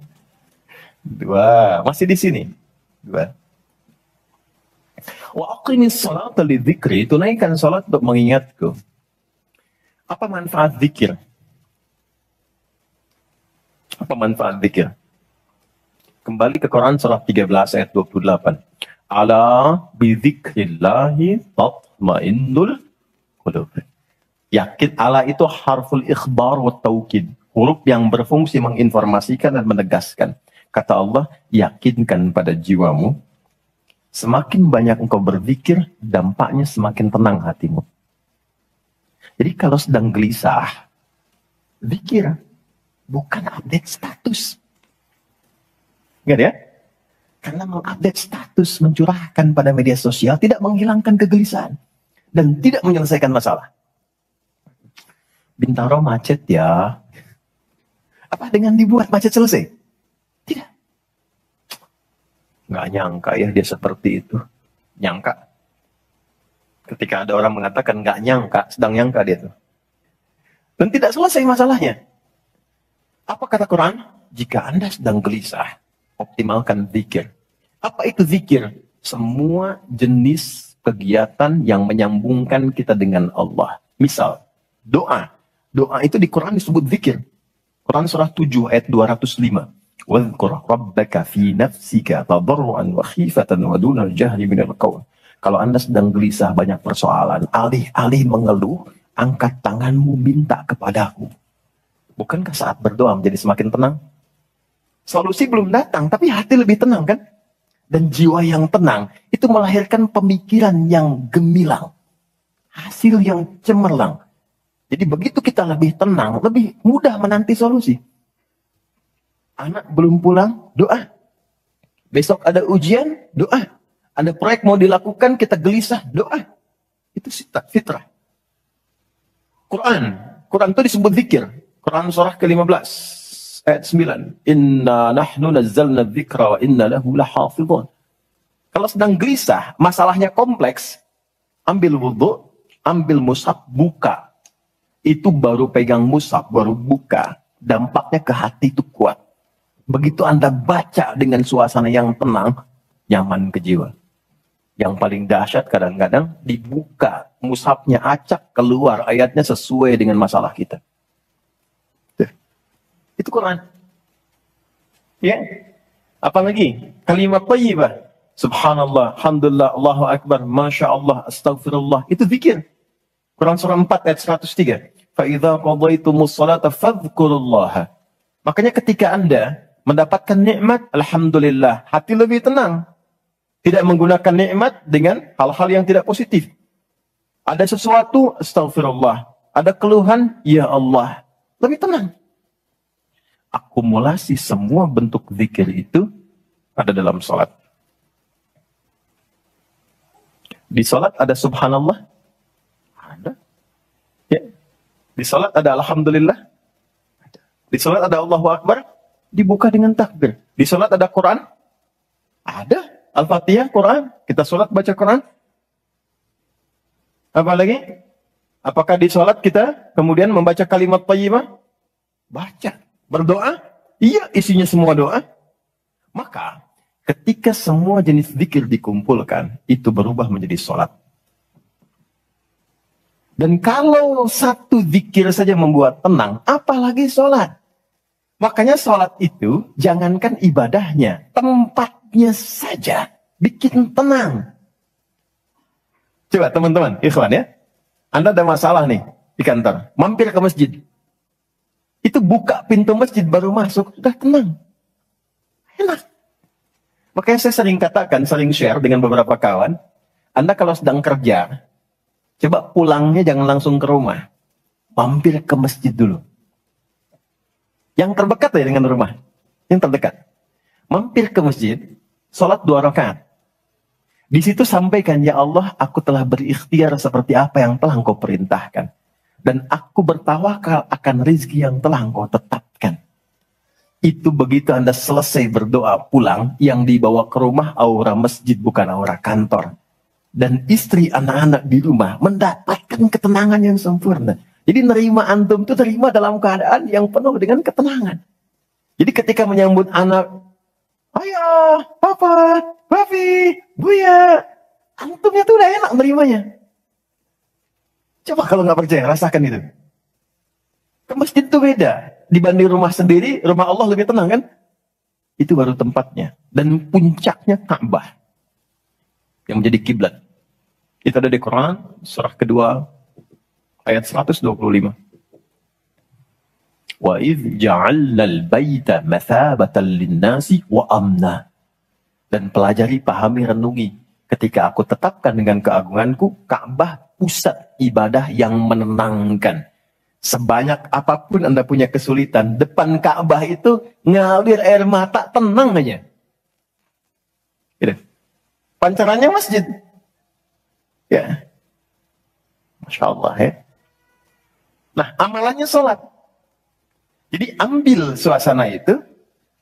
Dua, masih di sini. Dua. Wa aqimis salata lidzikri, tunaikan salat untuk mengingatku. Apa manfaat zikir? Apa manfaat zikir? Kembali ke Quran surah 13 ayat 28. Ala bidzikrillahi tatmainnul qulub. Yakin, ala itu harful ikhbar wa taukid. Huruf yang berfungsi menginformasikan dan menegaskan. Kata Allah, yakinkan pada jiwamu. Semakin banyak engkau berzikir, dampaknya semakin tenang hatimu. Jadi kalau sedang gelisah, zikir. Bukan update status. Ingat ya? Karena mengupdate status, mencurahkan pada media sosial, tidak menghilangkan kegelisahan. Dan tidak menyelesaikan masalah. Bintaro macet ya. Apa dengan dibuat macet selesai? Tidak. Nggak nyangka ya dia seperti itu. Nyangka. Ketika ada orang mengatakan nggak nyangka, sedang nyangka dia tuh. Dan tidak selesai masalahnya. Apa kata Quran? Jika Anda sedang gelisah, optimalkan zikir. Apa itu zikir? Semua jenis kegiatan yang menyambungkan kita dengan Allah. Misal, doa. Doa itu di Quran disebut zikir. Quran surah 7 ayat 205. Wadhkur rabbaka fi nafsika tadarruan wa khifatan wa dunal jahri minal qaul. Kalau Anda sedang gelisah banyak persoalan, alih-alih mengeluh, angkat tanganmu minta kepadaku. Bukankah saat berdoa menjadi semakin tenang? Solusi belum datang, tapi hati lebih tenang kan? Dan jiwa yang tenang itu melahirkan pemikiran yang gemilang. Hasil yang cemerlang. Jadi begitu kita lebih tenang, lebih mudah menanti solusi. Anak belum pulang, doa. Besok ada ujian, doa. Ada proyek mau dilakukan, kita gelisah, doa. Itu fitrah. Quran itu disebut zikir. Quran surah ke-15 ayat 9. Inna nahnu nazzalna dzikra wa inna lahu lahafidhun. Kalau sedang gelisah, masalahnya kompleks, ambil wudhu, ambil mushaf, buka. Itu baru pegang mushaf, baru buka. Dampaknya ke hati itu kuat. Begitu Anda baca dengan suasana yang tenang, nyaman ke jiwa. Yang paling dahsyat kadang-kadang dibuka, mushafnya acak, keluar ayatnya sesuai dengan masalah kita. Itu Quran. Ya. Apalagi? Kalimat thayyibah. Subhanallah, alhamdulillah, Allahu Akbar, Masya Allah, Astaghfirullah. Itu zikir. Quran surah 4 ayat 103. فَإِذَا قَضَيْتُمُ الصَّلَاةَ فَاذْكُرُوا اللَّهَ. Makanya ketika Anda mendapatkan nikmat, alhamdulillah, hati lebih tenang. Tidak menggunakan nikmat dengan hal-hal yang tidak positif. Ada sesuatu, astaghfirullah. Ada keluhan, ya Allah. Lebih tenang. Akumulasi semua bentuk zikir itu ada dalam salat. Di salat ada subhanallah. Ada. Ya. Di salat ada alhamdulillah. Ada. Di salat ada Allahu Akbar. Dibuka dengan takbir. Di salat ada Quran. Ada. Al-Fatihah, Quran. Kita salat baca Quran. Apa lagi? Apakah di salat kita kemudian membaca kalimat thayyibah? Baca. Berdoa? Iya, isinya semua doa. Maka ketika semua jenis zikir dikumpulkan, itu berubah menjadi sholat. Dan kalau satu zikir saja membuat tenang, apalagi sholat. Makanya sholat itu, jangankan ibadahnya, tempatnya saja bikin tenang. Coba teman-teman, ikhwan ya. Anda ada masalah nih di kantor, mampir ke masjid. Itu buka pintu masjid baru masuk, sudah tenang. Enak. Makanya saya sering katakan, sering share dengan beberapa kawan, Anda kalau sedang kerja, coba pulangnya jangan langsung ke rumah. Mampir ke masjid dulu. Yang terdekat ya dengan rumah. Yang terdekat. Mampir ke masjid, sholat 2 rakaat. Di situ sampaikan, ya Allah, aku telah berikhtiar seperti apa yang telah Engkau perintahkan. Dan aku bertawakal akan rizki yang telah Engkau tetapkan. Itu begitu Anda selesai berdoa pulang, yang dibawa ke rumah aura masjid bukan aura kantor. Dan istri anak-anak di rumah mendapatkan ketenangan yang sempurna. Jadi nerima antum itu terima dalam keadaan yang penuh dengan ketenangan. Jadi ketika menyambut anak, ayah, papa, papi, buya, antumnya tuh udah enak nerimanya. Coba kalau nggak percaya, rasakan itu. Ke masjid itu beda. Dibanding rumah sendiri, rumah Allah lebih tenang kan? Itu baru tempatnya. Dan puncaknya Ka'bah. Yang menjadi kiblat. Itu ada di Quran, surah kedua, ayat 125. Wa idh ja'alnal baita mathabatan linnasi wa amna. Dan pelajari, pahami, renungi. Ketika aku tetapkan dengan keagunganku, Ka'bah pusat ibadah yang menenangkan. Sebanyak apapun Anda punya kesulitan, depan Ka'bah itu ngalir air mata, tenang aja. Gitu. Pancarannya masjid. Ya. Masya Allah ya. Nah, amalannya sholat. Jadi ambil suasana itu,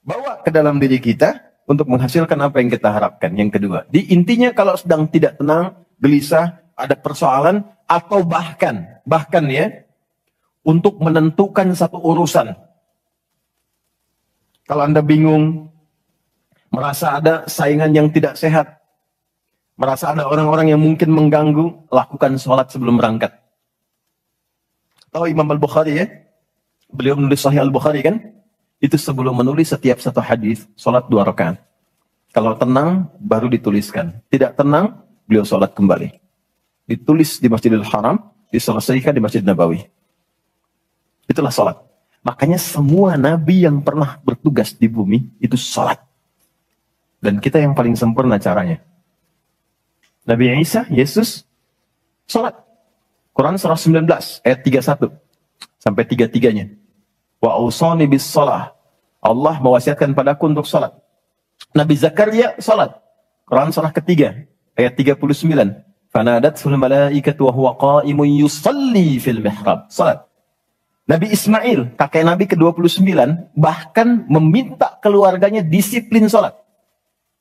bawa ke dalam diri kita untuk menghasilkan apa yang kita harapkan. Yang kedua, di intinya kalau sedang tidak tenang, gelisah, ada persoalan, atau bahkan ya, untuk menentukan satu urusan. Kalau Anda bingung, merasa ada saingan yang tidak sehat, merasa ada orang-orang yang mungkin mengganggu, lakukan sholat sebelum berangkat. Tahu Imam Al-Bukhari ya? Beliau menulis Sahih Al-Bukhari kan? Itu sebelum menulis setiap satu hadis, sholat 2 rakaat. Kalau tenang, baru dituliskan. Tidak tenang, beliau sholat kembali. Ditulis di Masjidil Haram, diselesaikan di Masjid Nabawi. Itulah sholat. Makanya semua nabi yang pernah bertugas di bumi, itu sholat. Dan kita yang paling sempurna caranya. Nabi Isa, Yesus, sholat. Quran surah 19, ayat 31. Sampai 33-nya. Wa awsani bis sholah. Allah mewasiatkan padaku untuk sholat. Nabi Zakaria, sholat. Quran surah ketiga, ayat 39. Fanadatul malaikatu wa huwa qa'imun yusalli fil mihrab. Sholat. Nabi Ismail, kakek Nabi ke-29, bahkan meminta keluarganya disiplin sholat.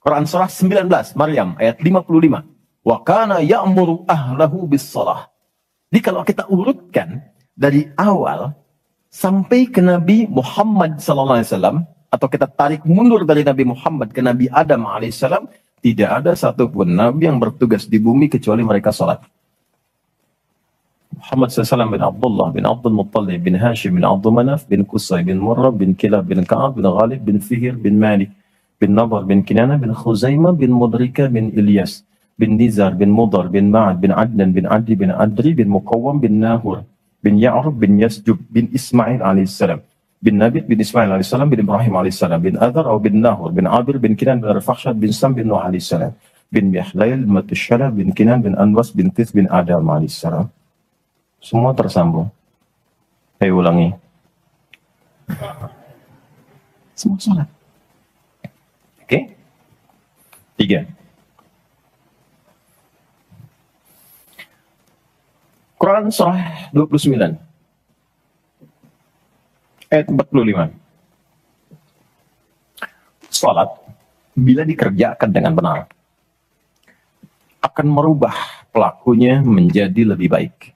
Quran surah 19, Maryam, ayat 55. Wa kana ya'muru ahlahu bis sholah. Jadi kalau kita urutkan dari awal sampai ke Nabi Muhammad SAW, atau kita tarik mundur dari Nabi Muhammad ke Nabi Adam AS, tidak ada satupun Nabi yang bertugas di bumi kecuali mereka sholat. Muhammad SAW bin Abdullah bin Abdul Muttalib bin Hashim bin Abdul Manaf bin Qusay bin Murrah bin Kilab bin Ka'ab bin Ghalib bin Fihir bin Malik bin Nadar bin Kinana bin Khuzaimah bin Mudrika bin Ilyas bin Nizar bin Mudar bin Ma'ad bin Adnan bin Adi bin Adri bin Muqawwam bin Nahur bin Ya'rub bin Yasjub bin Ismail alaihissalam bin Nabit bin Ismail alaihissalam bin Ibrahim alaihissalam bin Adhar bin Nahur bin Abir bin Kinan bin Arfakhshad bin Sam bin Nuh alaihissalam bin Mihlail Matushala bin Kinan bin Anwas bin Tith bin Adam alaihissalam. Semua tersambung. Ayo ulangi. Semua sholat. Oke? 3. Quran surah 29. Ayat 45. Sholat, bila dikerjakan dengan benar, akan merubah pelakunya menjadi lebih baik.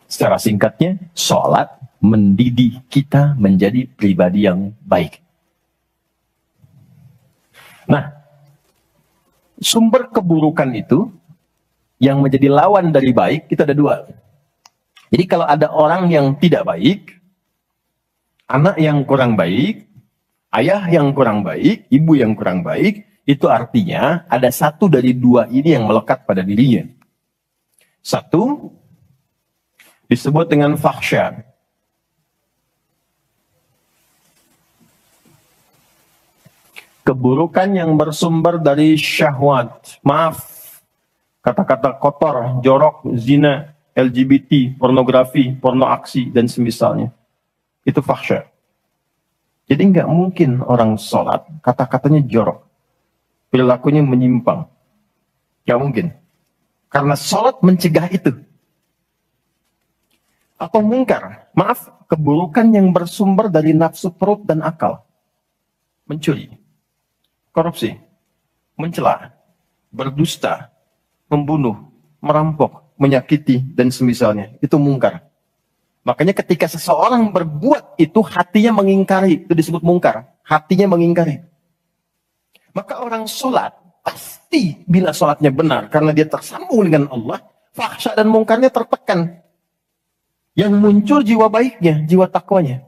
Secara singkatnya, sholat mendidik kita menjadi pribadi yang baik. Nah, sumber keburukan itu yang menjadi lawan dari baik, itu ada 2. Jadi kalau ada orang yang tidak baik, anak yang kurang baik, ayah yang kurang baik, ibu yang kurang baik, itu artinya ada satu dari 2 ini yang melekat pada dirinya. Satu, disebut dengan fahsya. Keburukan yang bersumber dari syahwat. Maaf, kata-kata kotor, jorok, zina, LGBT, pornografi, porno aksi, dan semisalnya. itu fahsya. Jadi nggak mungkin orang sholat, kata-katanya jorok, perilakunya menyimpang. Nggak mungkin. Karena sholat mencegah itu. Atau mungkar, maaf, keburukan yang bersumber dari nafsu perut dan akal. Mencuri, korupsi, mencela, berdusta, membunuh, merampok, menyakiti, dan semisalnya. Itu mungkar. Makanya ketika seseorang berbuat itu, hatinya mengingkari. Itu disebut mungkar. Hatinya mengingkari. Maka orang sholat, pasti bila sholatnya benar, karena dia tersambung dengan Allah, fahsya dan mungkarnya tertekan. Yang muncul jiwa baiknya, jiwa takwanya.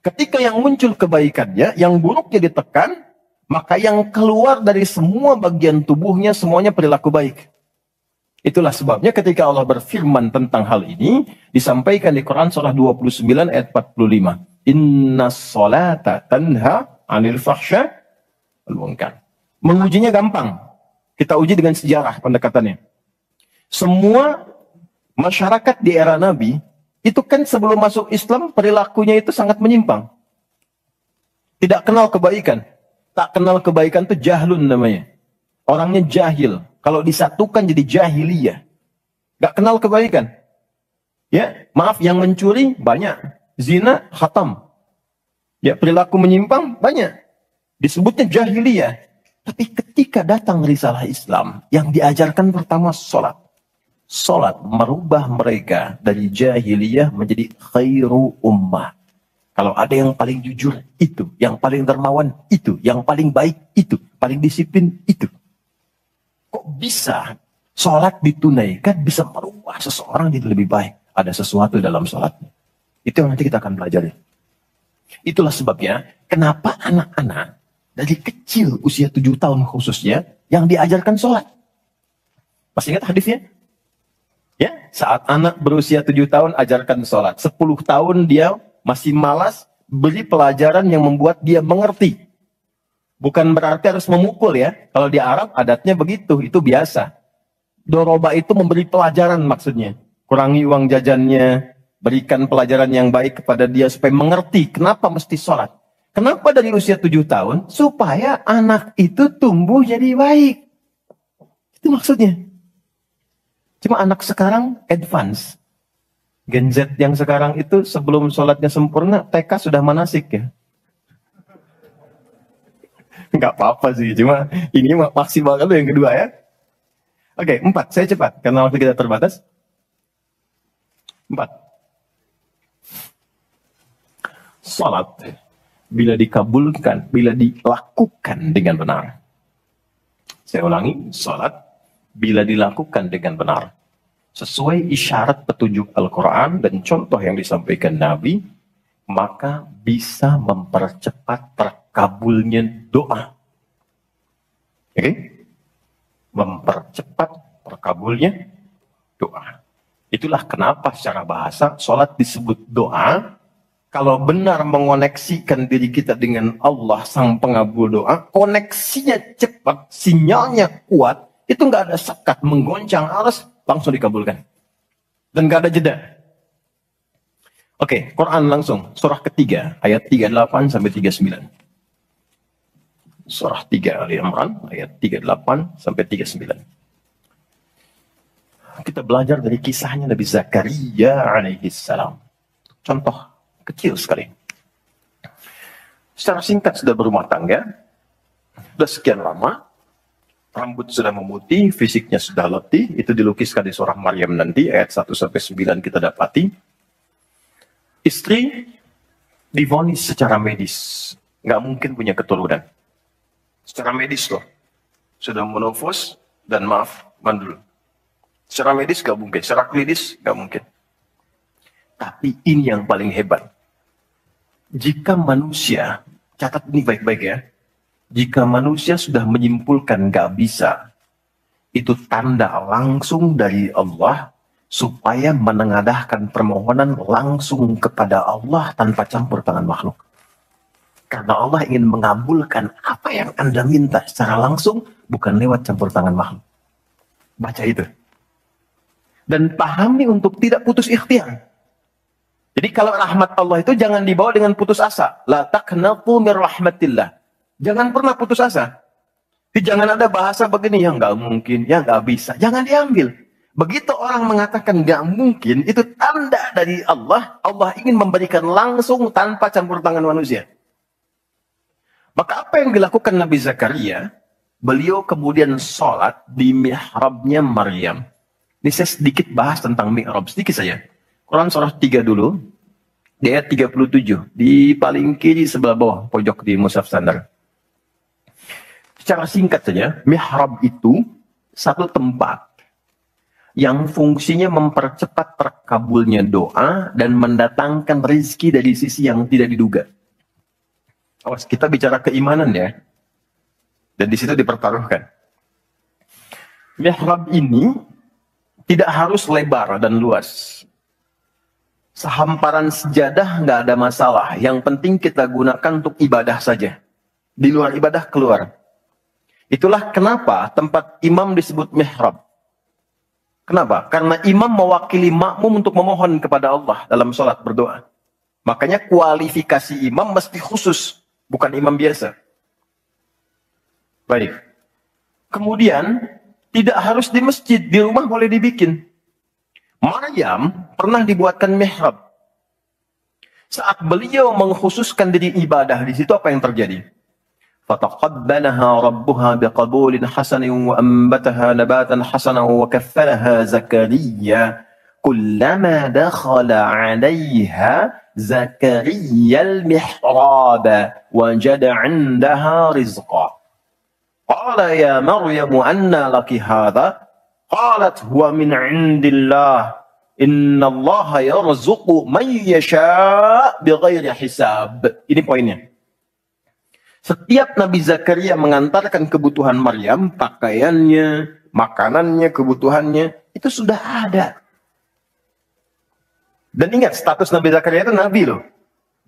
Ketika yang muncul kebaikannya, yang buruknya ditekan, maka yang keluar dari semua bagian tubuhnya, semuanya perilaku baik. Itulah sebabnya ketika Allah berfirman tentang hal ini, disampaikan di Quran surah 29 ayat 45. Inna sholata tanha anil fahsya wal munkar. Mengujinya gampang. Kita uji dengan sejarah pendekatannya. Semua masyarakat di era Nabi, itu kan sebelum masuk Islam, perilakunya itu sangat menyimpang. Tidak kenal kebaikan. Tak kenal kebaikan itu jahlun namanya. Orangnya jahil. Kalau disatukan jadi jahiliyah. Gak kenal kebaikan. Ya, maaf, yang mencuri banyak. Zina, khatam. Ya, perilaku menyimpang banyak. Disebutnya jahiliyah. Tapi ketika datang risalah Islam, yang diajarkan pertama sholat. Sholat merubah mereka dari jahiliyah menjadi khairu ummah. Kalau ada yang paling jujur, itu. Yang paling dermawan, itu. Yang paling baik, itu. Paling disiplin, itu. Kok bisa sholat ditunaikan bisa merubah seseorang jadi lebih baik? Ada sesuatu dalam sholatnya. Itu yang nanti kita akan pelajari. Itulah sebabnya kenapa anak-anak dari kecil usia 7 tahun khususnya yang diajarkan sholat. Masih ingat hadisnya? Ya, saat anak berusia 7 tahun ajarkan sholat. 10 tahun dia masih malas, beri pelajaran yang membuat dia mengerti. Bukan berarti harus memukul ya. Kalau di Arab adatnya begitu, itu biasa. Doroba itu memberi pelajaran maksudnya. Kurangi uang jajannya, berikan pelajaran yang baik kepada dia supaya mengerti kenapa mesti sholat. Kenapa dari usia 7 tahun? Supaya anak itu tumbuh jadi baik. Itu maksudnya. Cuma anak sekarang advance. Gen Z yang sekarang itu sebelum sholatnya sempurna, TK sudah manasik ya. Nggak apa-apa sih, cuma ini maksimal kalau yang kedua ya. Oke, 4, saya cepat, karena waktu kita terbatas. 4. Salat, bila dikabulkan, bila dilakukan dengan benar. Saya ulangi, salat, bila dilakukan dengan benar. Sesuai isyarat petunjuk Al-Quran dan contoh yang disampaikan Nabi, maka bisa mempercepat terkabulnya doa. Oke? Mempercepat terkabulnya doa. Itulah kenapa secara bahasa sholat disebut doa. Kalau benar mengoneksikan diri kita dengan Allah sang pengabul doa, koneksinya cepat, sinyalnya kuat, itu nggak ada sekat, menggoncang arus, langsung dikabulkan. Dan nggak ada jeda. Oke, Quran langsung. Surah ketiga, ayat 38 sampai 39. Surah 3 Ali Imran, ayat 38 sampai 39. Kita belajar dari kisahnya Nabi Zakaria alaihissalam. Contoh kecil sekali. Secara singkat sudah berumah tangga, sudah sekian lama, rambut sudah memutih, fisiknya sudah letih, itu dilukiskan di surah Maryam nanti, ayat 1 sampai 9 kita dapati. Istri divonis secara medis, nggak mungkin punya keturunan. Secara medis loh, sudah menopause dan maaf, mandul. Secara medis nggak mungkin, secara klinis nggak mungkin. Tapi ini yang paling hebat. Jika manusia, catat ini baik-baik ya, jika manusia sudah menyimpulkan nggak bisa, itu tanda langsung dari Allah, supaya menengadahkan permohonan langsung kepada Allah tanpa campur tangan makhluk. Karena Allah ingin mengabulkan apa yang Anda minta secara langsung, bukan lewat campur tangan makhluk. Baca itu. Dan pahami untuk tidak putus ikhtiar. Jadi kalau rahmat Allah itu jangan dibawa dengan putus asa. La taqnatu min rahmatillah. Jangan pernah putus asa. Jadi jangan ada bahasa begini, ya nggak mungkin, ya nggak bisa. Jangan diambil. Begitu orang mengatakan nggak mungkin, itu tanda dari Allah. Allah ingin memberikan langsung tanpa campur tangan manusia. Maka apa yang dilakukan Nabi Zakaria? Beliau kemudian sholat di mihrabnya Maryam. Ini saya sedikit bahas tentang mihrab, sedikit saja. Quran surah 3 dulu, di ayat 37, di paling kiri sebelah bawah, pojok di mushaf standar. Secara singkat saja, mihrab itu satu tempat yang fungsinya mempercepat terkabulnya doa dan mendatangkan rezeki dari sisi yang tidak diduga. Awas, kita bicara keimanan ya. Dan di situ dipertaruhkan. Mihrab ini tidak harus lebar dan luas. Sehamparan sejadah nggak ada masalah. Yang penting kita gunakan untuk ibadah saja. Di luar ibadah keluar. Itulah kenapa tempat imam disebut mihrab. Kenapa? Karena imam mewakili makmum untuk memohon kepada Allah dalam sholat berdoa. Makanya kualifikasi imam mesti khusus. Bukan imam biasa. Baik. Kemudian, tidak harus di masjid, di rumah boleh dibikin. Maryam pernah dibuatkan mihrab. Saat beliau mengkhususkan diri ibadah, di situ apa yang terjadi? Fataqabbalaha rabbuha biqabulin hasanin wa ambataha nabatan hasanan wa kaffalaha Zakaria. Kullama dakhala 'alayha Zakaria al-mihrab wajada 'indaha rizqa. Qala ya Maryam anna laki hadha? Qalat huwa min 'indillah. Innallaha yarzuqu man yasha' bighairi hisab. Ini poinnya. Setiap Nabi Zakaria mengantarkan kebutuhan Maryam, pakaiannya, makanannya, kebutuhannya, itu sudah ada. Dan ingat, status Nabi Zakaria itu Nabi loh.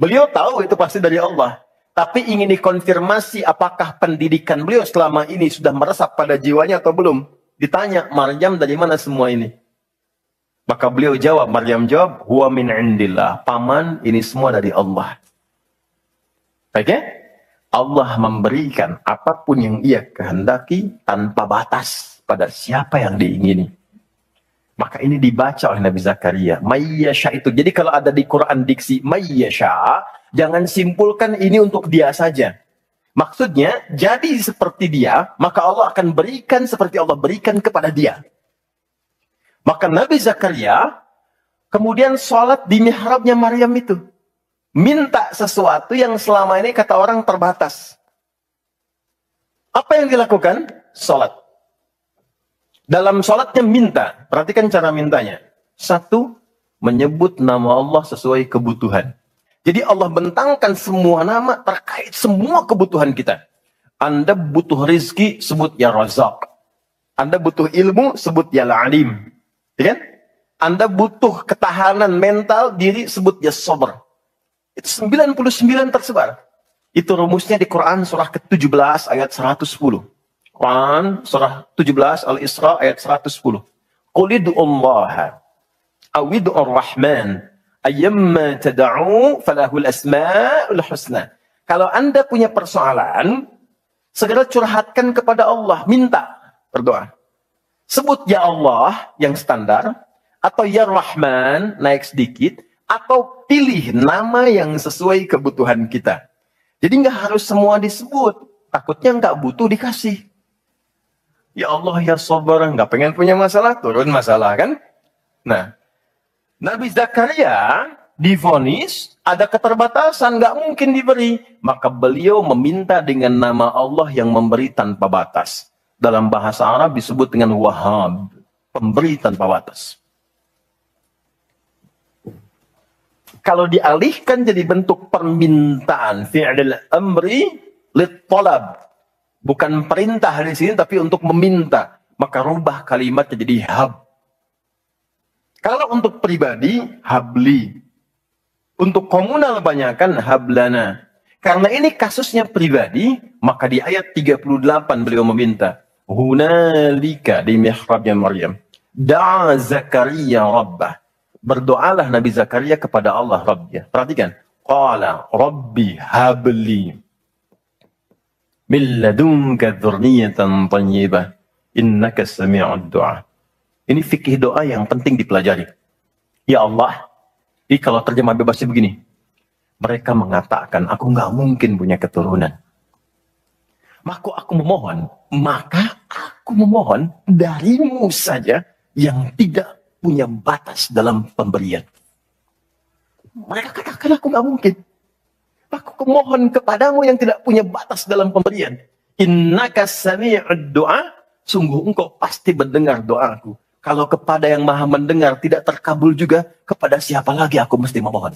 Beliau tahu itu pasti dari Allah. Tapi ingin dikonfirmasi apakah pendidikan beliau selama ini sudah meresap pada jiwanya atau belum. Ditanya, Maryam dari mana semua ini? Maka beliau jawab, Maryam jawab, huwa min indillah. Paman, ini semua dari Allah. Baik ya? Allah memberikan apapun yang ia kehendaki tanpa batas pada siapa yang diingini. Maka ini dibaca oleh Nabi Zakaria. Mayyasha itu. Jadi kalau ada di Quran diksi mayyasha, jangan simpulkan ini untuk dia saja. Maksudnya, jadi seperti dia, maka Allah akan berikan seperti Allah berikan kepada dia. Maka Nabi Zakaria kemudian sholat di mihrabnya Maryam itu. Minta sesuatu yang selama ini kata orang terbatas. Apa yang dilakukan? Sholat. Dalam sholatnya minta. Perhatikan cara mintanya. Satu, menyebut nama Allah sesuai kebutuhan. Jadi Allah bentangkan semua nama terkait semua kebutuhan kita. Anda butuh rizki, sebut ya Razak. Anda butuh ilmu, sebut ya Alim. Ya kan? Anda butuh ketahanan mental diri, sebut ya Sabar. Itu 99 tersebar. Itu rumusnya di Quran surah ke-17 ayat 110. Quran surah 17 Al-Isra ayat 110. Qulid'ullaha awid'ur rahman ayyamma tad'u falahul asma'ul husna. Kalau Anda punya persoalan, segera curhatkan kepada Allah, minta, berdoa. Sebut ya Allah yang standar, atau ya Rahman naik sedikit, atau pilih nama yang sesuai kebutuhan kita. Jadi nggak harus semua disebut. Takutnya nggak butuh dikasih. Ya Allah ya Sabar, nggak pengen punya masalah, turun masalah kan? Nah, Nabi Zakaria divonis ada keterbatasan, nggak mungkin diberi. Maka beliau meminta dengan nama Allah yang memberi tanpa batas. Dalam bahasa Arab disebut dengan Wahhab, pemberi tanpa batas. Kalau dialihkan jadi bentuk permintaan, fi'il amri lit talab, bukan perintah di sini tapi untuk meminta, maka rubah kalimatnya jadi hab. Kalau untuk pribadi, habli. Untuk komunal banyakkan hablana. Karena ini kasusnya pribadi, maka di ayat 38 beliau meminta, hunalika di mihrabnya Maryam, da'a Zakaria rabbah. Berdoalah Nabi Zakaria kepada Allah Rabbnya. Perhatikan. Qala Rabbi habli min ladunka dzurriyyatan thayyibah innaka sami'ud du'a. Ini fikih doa yang penting dipelajari. Ya Allah, ini kalau terjemah bebasnya begini. Mereka mengatakan, aku nggak mungkin punya keturunan. Maka aku memohon darimu saja yang tidak punya batas dalam pemberian. Mereka katakan aku nggak mungkin. Aku mohon kepadamu yang tidak punya batas dalam pemberian. Innaka sami'ud du'a, sungguh engkau pasti mendengar doaku. Kalau kepada yang maha mendengar tidak terkabul juga, kepada siapa lagi aku mesti memohon?